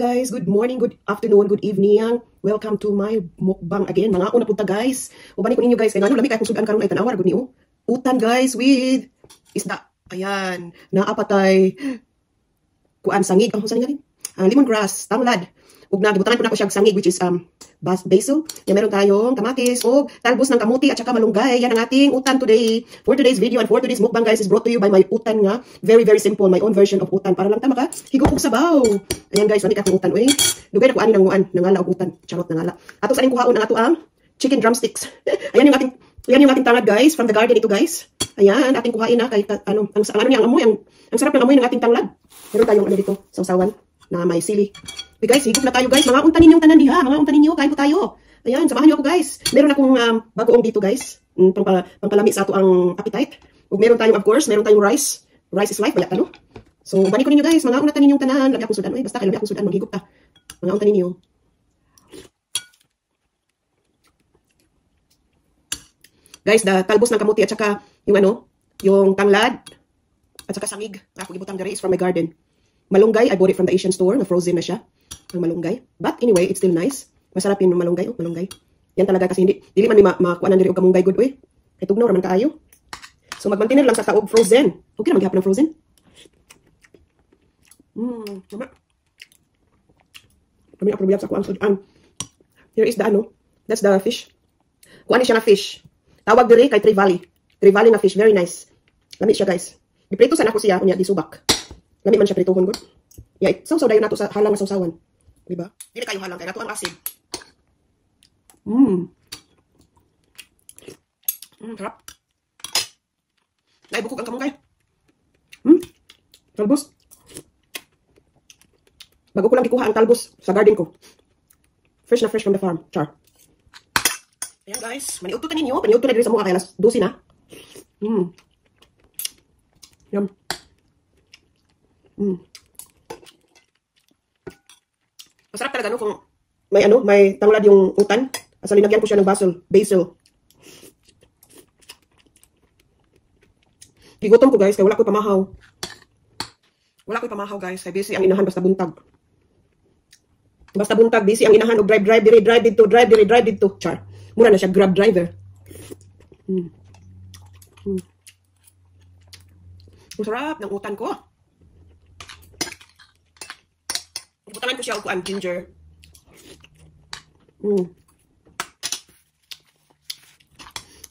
guys, good morning, good afternoon, good evening. Welcome to my mukbang again. Mga una punta guys. Ubani ko ninyo guys, kay ngano lami kay kung sudan karon ay tanawar gud niyo. Utan guys with isda. Ayan, naapatay kuan sangig. Oh, sangig lemongrass, tanglad. Ug nagibutanan ko na ko siya sangig which is basil. Ya meron tayong kamatis o talbos ng kamuti at saka malunggay. Yan ang ating utan today. For today's video and for today's mukbang guys is brought to you by my utan nga. Very simple, my own version of utan para lang ta maka higop og sabaw. Ayan guys, wani ka utan uy. Dugay na ko ani nang nguan, nangala og utan. Charot nangala. Ato sa ning kuhaon ang ato ang chicken drumsticks. Ayan yung ating tangad guys from the garden ito guys. Ayan, ating kuhain na kay ang niya ang amoy, ang sarap ng amoy ng ating tanglad. Meron tayong ano dito, sawsawan na may sili. Okay guys, higop na tayo guys. Mga unta ninyong tanan diha, mga unta ninyo, kain po tayo. Ayan, samahan niyo ako guys. Meron akong bagoong dito guys. Pangpalami sa ato ang appetite. Ug meron tayong of course, meron tayong rice. Rice is life, baya tano. So, bani ko ninyo guys, mga unta ninyong tanan, lagi akong sudan. Oy, basta kay lagi akong sudan, maghigop ta. Mga unta ninyo. Guys, talbos ng kamuti at saka yung ano, yung tanglad at saka sangig. Ako gibutang diri is from my garden. Malunggay, I bought it from the Asian store, na frozen na siya. Ang malunggay. But anyway, it's still nice. Masarap yung malunggay. Oh, malunggay. Yan talaga kasi dili man ni makuanan diri og kamunggay good oy. Kay tugnaw raman kaayo. So magmantinir lang sa taog frozen. Okay na maghapon ng frozen. Tama. Kami aprobiyat sa kuan sudan. Here is the ano. That's the fish. Kuan siya na fish. Tawag diri kay Trevally. Trevally na fish, very nice. Lami siya guys. Giprito sana ko siya unya di subak. Lami man siya pritohon gud. Yeah, sausaw dayon nato sa halang nga sausawan. Diba? Dili kayo halang kay nato ang asid. Sarap. Naibukog ang kamunggay. Talbos. Bago ko lang gikuha ang talbos sa garden ko. Fresh na fresh from the farm. Char. Ayan guys, maniudto ta ninyo. Paniudto na diri sa mga kay alas 12 na. Yum. Masarap talaga no kung may tanglad yung utan. Asa linagyan ko siya ng basil. Gigutom ko guys, kaya wala ko pamahaw. Wala ko pamahaw guys, kaya busy ang inahan basta buntag. Basta buntag, busy ang inahan og drive dito. Char. Mura na siya grab driver. Ang sarap ng utan ko. Ibutangan ko siya og kuan ginger.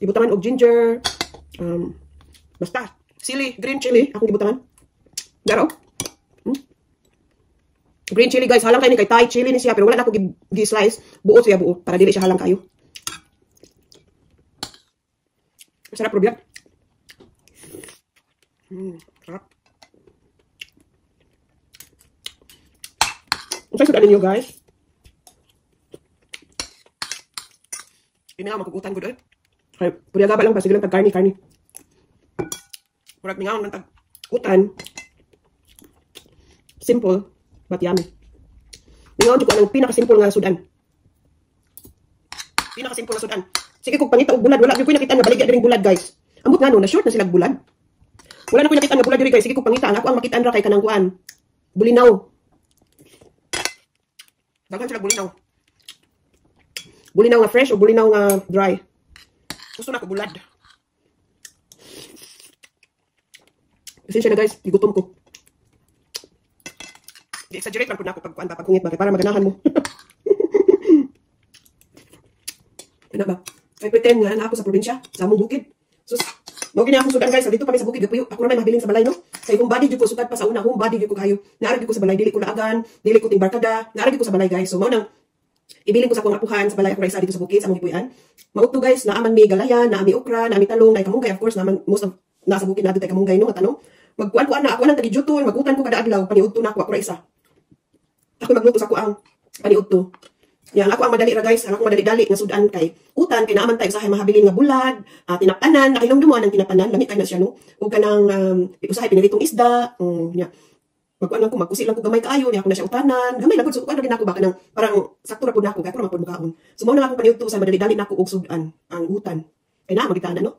Ibutangan og ginger. Basta sili, green chili akong ibutangan. Garo. Green chili guys, halang kayo ni kay Thai chili ni siya pero wala na ako gi-slice. Buo siya buo para dili siya halang kayo. Sarap probyak. Sarap. Unsay sudan ninyo guys? Ini nga magugutan ko doon. Kaya pwede agaba lang pa. Sige lang tag-karni. Murag mingaon ng tag-utan. Simple, but yummy. Mingaon ko ang pinaka-simple nga sudan. Pinaka-simple nga sudan. Sige kung pangita og bulad. Wala ko nakita nga baligya diring bulad guys. Ambot nga no, na-short na sila bulad. Wala na ko nakita nga bulad diri guys. Sige kung pangita. Ang ako ang makitaan ra kay kanang kuan. Bulinaw. Daghan sila bulinaw. Bulinaw nga fresh o bulinaw nga dry. Gusto na ko bulad. Pasensya na guys, igutom ko. Di-exaggerate lang po na ako pagkungit ba? Para maganahan mo. Ano ba? Ay pretend nga na ako sa probinsya, sa among bukid. Sus, mao gini akong sudan guys, dito kami sa bukid. Ako na may mabilin sa balay no. Kay home body jud ko sukad pa sa una, home body jud ko kayo. Naarag ko sa balay, dili ko laagan, dili ko timbarkada, naarag ko sa balay guys. So mao nang ibilin ko sa akong apuhan sa balay ako isa dito sa bukid sa among gipuy-an. Mauto guys, naaman mi galayan, naami okra, naami talong, nay kamunggay of course, naman most of nasa bukid nato tay kamunggay no katano. Magkuan na ako nang tagijuton, magutan ko kada adlaw, paniudto na ako isa. Ako magluto sa ako ang paniudto. Yan, ako ang madali ra guys, ako madali-dali nga sudan kay utan kay naaman tayo usahay mahabilin nga bulad, tinapanan, nakilumdumuan ang tinapanan, lami kay na siya no. Ug kanang usahay piniritong isda, nya. Magkuan lang ko, magkusi lang ko gamay kaayo, niya ako na siya utanan. Gamay lang ko, so kuan rin ako ba kanang parang sakto ra pud nako, kay ako ra pud mukaon. So mao na akong paniudto sa madali-dali nako og sudan ang utan. Kay na magitaan na no.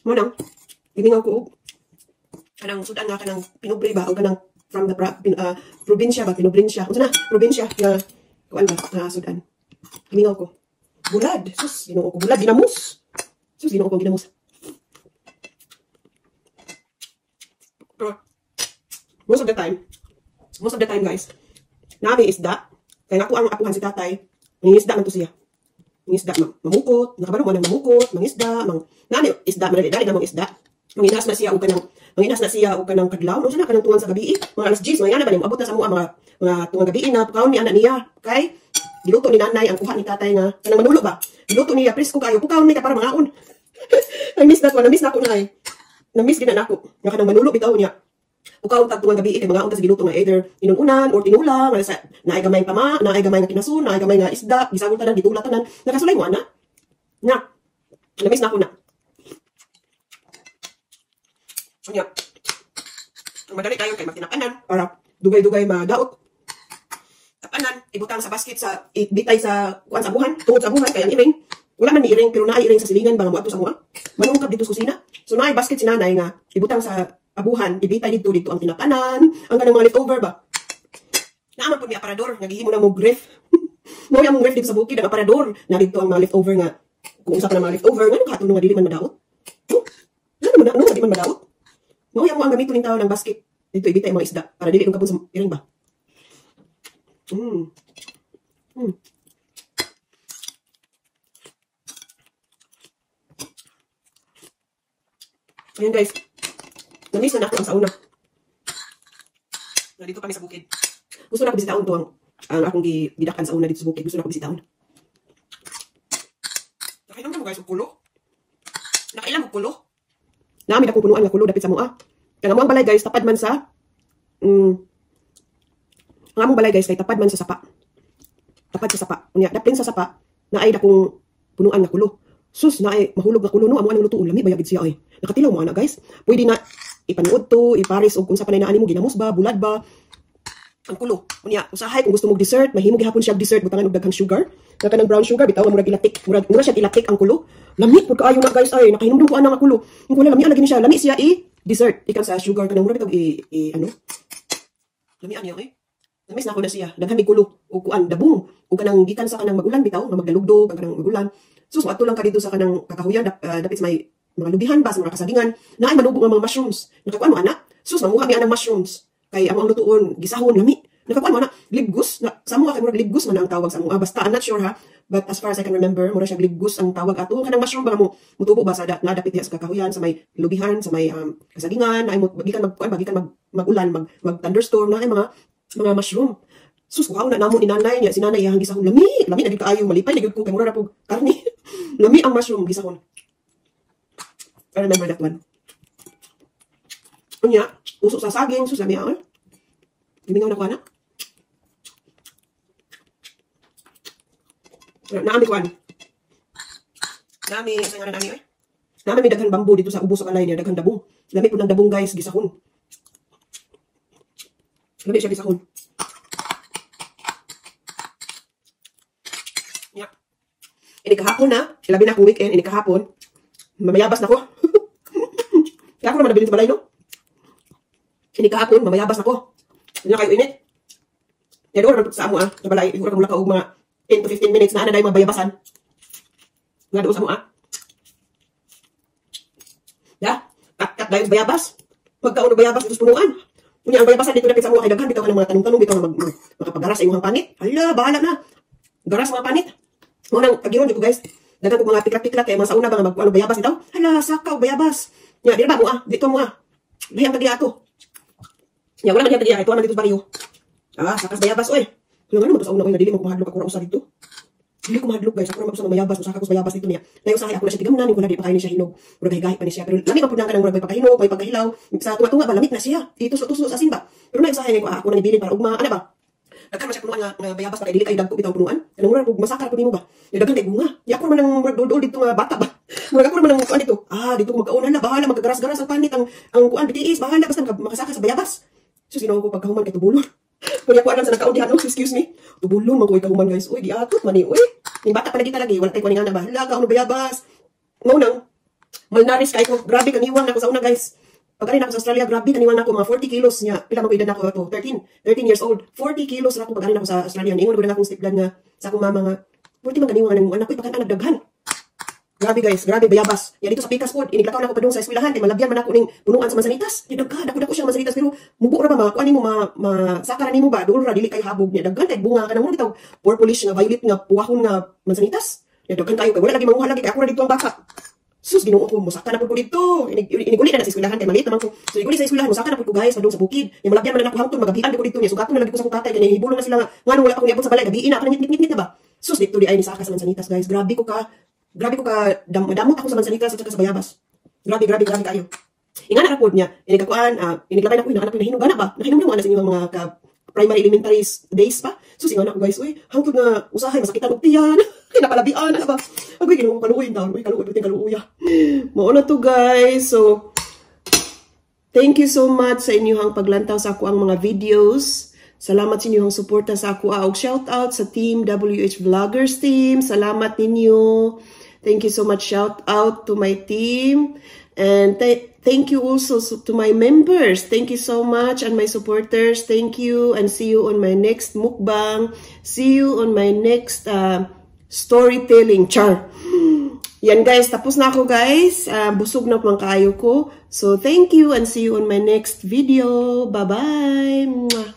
Mo nang Giningaw ko og kanang sudan nga kanang pinubre ba o kanang from the probinsya ba, pinubrinsya. Unsa na? Probinsya nga kuan ba nga sudan. Gimingaw ko. Bulad. Sus, ginoo ko bulad, ginamos. Sus, ginoo ko ginamos. Most of the time guys, nami isda. Kaya ako ang apuhan si tatay, mangingisda man to siya. Mangingisda, mamukot, nakabalo mo nang mamukot, mangisda, nami isda, madali-dali namang isda. Manginas na siya o kanang kadlaw. Ano sana kanang tungan sa gabi, mga alas 10, mga yana ba ni abot na sa mga tungan gabi na pagkaon ni anak niya. Kay diluto ni nanay ang kuha ni tatay nga kanang manulo ba. Diluto niya presko kayo, pagkaon ni ka para mangaon. Namiss na ko na eh. Namiss gina nako. Nga kanang manulo bitaw niya. Ukaw tagtungan gabi kay mga unta sa giluto nga either inununan or tinula nga sa naay gamay nga kinasun, naay gamay nga isda, gisagol tanan, gitula tanan. Nakasulay mo ana. Nga. Namiss na ko na. Unya. Ang madali kayo kay magtinapanan para dugay-dugay madaot. Tapanan, ibutang sa basket sa bitay sa kuan sa buhan, tungod sa buhan kay ang iring. Wala man ni iring pero naay iring sa silingan ba nga moadto sa mga. Manungkab dito sa kusina. So naay basket si nanay nga ibutang sa abuhan, ibitay dito ang tinapanan, ang kanang mga leftover ba. Naaman po may aparador, naghihimo na mo gref. Mo yung gref dito sa bukid, ang aparador, na dito ang mga leftover nga. Kung usa pa ng mga leftover, nga nung nga dili man madaot. Ano di man madaot? Mo yung ang gamito ning tao ng basket. Dito ibitay ang mga isda, para dili yung kapon sa iring ba. Ayan guys. Namiss na ako ang sauna. Dito kami sa bukid. Gusto na ako bisitaon to ang akong gidakan sa una dito sa bukid. Gusto na ako bisitaon. Nakailang mo guys, kulo? Nakailang mo kulo? Naamid akong punuan nga kulo dapit sa mua. Kaya nga mo ang balay guys, tapad man sa ang among balay guys, kay tapad man sa sapa. Tapad sa sapa. Unya, dapin sa sapa, naay dakong punuan nga kulo. Sus, naay mahulog nga kulo no, amo anong luto lami bayagid siya ay. Nakatilaw mo ana guys. Pwede na ipanood to, iparis o kung sa panay na ani mo ginamos ba, bulad ba. Ang kulo. Unya, usahay kung gusto mo dessert, mahimo gihapon siya dessert butangan og daghang sugar. Nga kanang brown sugar bitaw murag ilatik, murag siya ilatik ang kulo. Lami pud kaayo na guys ay nakahinumdum ko ana nga kulo. Ang kulo lami lagi ni siya, lami siya dessert ikan sa sugar kanang murag bitaw ano. Lami ani eh. Namis na ako na siya, daghan mig kulo o kuan dabong o kanang gikan sa kanang magulan bitaw nga magdalugdog ang kanang magulan. Sus ato lang ka dito sa kanang kakahuyan dapit may mga lubihan ba sa mga kasagingan na ay manubog ng mga mushrooms. Nakakuan mo ana? Sus manguha mi anang mushrooms. Kay amo ang lutuon gisahon lami. Nakakuan mo ana? Libgus na sa mga kay murag libgus man ang tawag sa mga basta I'm not sure ha. But as far as I can remember, mura siya libgus ang tawag ato kanang mushroom ba mo mutubo ba sa nga dapit diha sa kakahuyan sa may lubihan sa may kasagingan ay gikan magkuan ba gikan magulan mag thunderstorm na ay mga mushroom. Sus kuhaw na namo ni nanay niya si nanay iyang gisahon lami na gid kaayo malipay na gid ko kay mura ra pug karne. Lami ang mushroom gisahon. I remember that one. Unya, usok sa saging, sus lami ang. Gimingaw na ko ana. Naami ko ano. Naami, sa nga na nami eh. Naami may daghang bambu dito sa ubos sa kalay niya, daghang dabong. Lami po ng dabong guys, gisahon. Lami siya gisahon. Yeah. Ini kahapon na, ilabi na akong weekend, ini kahapon. Mamayabas na ko. Kaya ako naman nabilin sa balay, no? Ini kahapon, mamayabas na ko. Hindi na kayo init. Kaya doon naman sa amo, sa balay. Siguro kung lakaog mga 10 to 15 minutes na ana dahil mabayabasan. Nga doon sa amo, Ya, kat dahil bayabas. Magkaon ng bayabas ito sa punuan. Kunya ang bayabasan dito dapit sa amo, kay daghan, bitaw ka ng mga tanong-tanong, bitaw makapagaras sa imong panit. Hala, bahala na. Garas mga panit. Munang kagiron dito guys. Dagan ko mga piklat-piklat kay mga sauna ba nga magkuan bayabas dito. Hala, sakaw bayabas. Nya, dili ba mo dito mo Lahiyang tagiya ato. Nya, wala man diyan tagiya, ito man dito sa baryo. Sakas bayabas oy. Kuno ano mo to sa una oy, dili mo kumahadlok ako ra usa dito. Dili ko mahadlok guys, ako ra magusang mayabas, saka ko bayabas dito niya. Nayo sahay ako na siya tigamnan, ko na di pa kayo ni siya hinog. Murag higahi pa ni siya, pero lami pa pud nang kanang murag may pagkahinog, may pagkahilaw. Sa tunga-tunga ba lamit na siya. Ituso-tuso sa asin ba. Pero nayo sahay ko ako nang ibilin para ugma, ana ba? Daghan man siya punuan nga bayabas pa kay dili kay dagko bitaw punuan. Kanang murag masakar pud nimo ba. Ya daghan kay bunga. Ya ako man nang murag dol dito nga bata ba. Murag ako man nang kuan dito. Dito ko magkaon na bahala magkagaras-garas ang panit ang kuan bitiis, bahala basta makasaka sa bayabas. So sino ko pagkahuman kay tubulon. Kung ako alam sa nakaon diha no, excuse me. Tubulon man ko ikahuman guys. Uy, giatot man ni. Uy, ni bata pa lagi talagi, wala tay kuningan na ba. Hala ka bayabas. Ngunang malnaris kay ko, grabe kaniwang nako sa una guys. Pag ako sa Australia, grabe, kaniwang ako, mga 40 kilos niya. Pila mo edad ako ito? 13 years old. 40 kilos na ako pag ako sa Australia. Ingon ko na akong stepdad nga sa akong mama nga. 40 man kaniwang ng anak ko, ipagkanta nagdaghan. Grabe guys, grabe bayabas. Yan dito sa Picas Food, iniglakaw na ako pa doon sa eskwelahan, kay malabyan man ako ning punuan sa mansanitas. Di daghan, dako siya mansanitas, pero mubo ra ba, kuan nimo masakaran nimo ba, doon ra dili kay habog niya. Daghan kay bunga kanang mo bitaw purplish nga violet nga puwahon nga mansanitas. Ya daghan kayo kay wala lagi manguha lagi kay ako ra dito ang baka. Sus, Ginoo ko, musaka na pud ko dito. Iniguli na sa eskwelahan kay maliit naman ko. So iniguli sa eskwelahan, musaka na pud ko guys, padung sa bukid. Yung malabyan man ako hangtod magabian ko dito niya. Sugaton na lagi ko sa tatay kay hibulong na sila nga ngano wala akong niabot sa balay, gabi ina ako ngit na ba. Sus, dito di ay ni saka sa mansanitas guys. Grabe ko ka damot ako sa mansanitas at saka sa bayabas. Grabe kayo. Ingana ra pod niya, inigkakuan, iniglabay na ko nahinog gana ba? Nahinom na sa inyong mga primary elementary days pa. So ingana ko guys, uy, hangtod na usahay masakitan og tiyan. Kinapalabian na ba? Agoy Ginoo ko kaluoy daw, uy kaluoy buting kaluoy. Mao na to guys. So thank you so much sa inyong paglantaw sa ako ang mga videos. Salamat sa inyong suporta sa ako. Og shout out sa team WH Vloggers team. Salamat ninyo. Thank you so much. Shout out to my team. And thank you also to my members. Thank you so much. And my supporters. Thank you. And see you on my next mukbang. See you on my next storytelling. Char. Yan guys. Tapos na ako guys. Busog na pang kaayo ko. So thank you and see you on my next video. Bye-bye.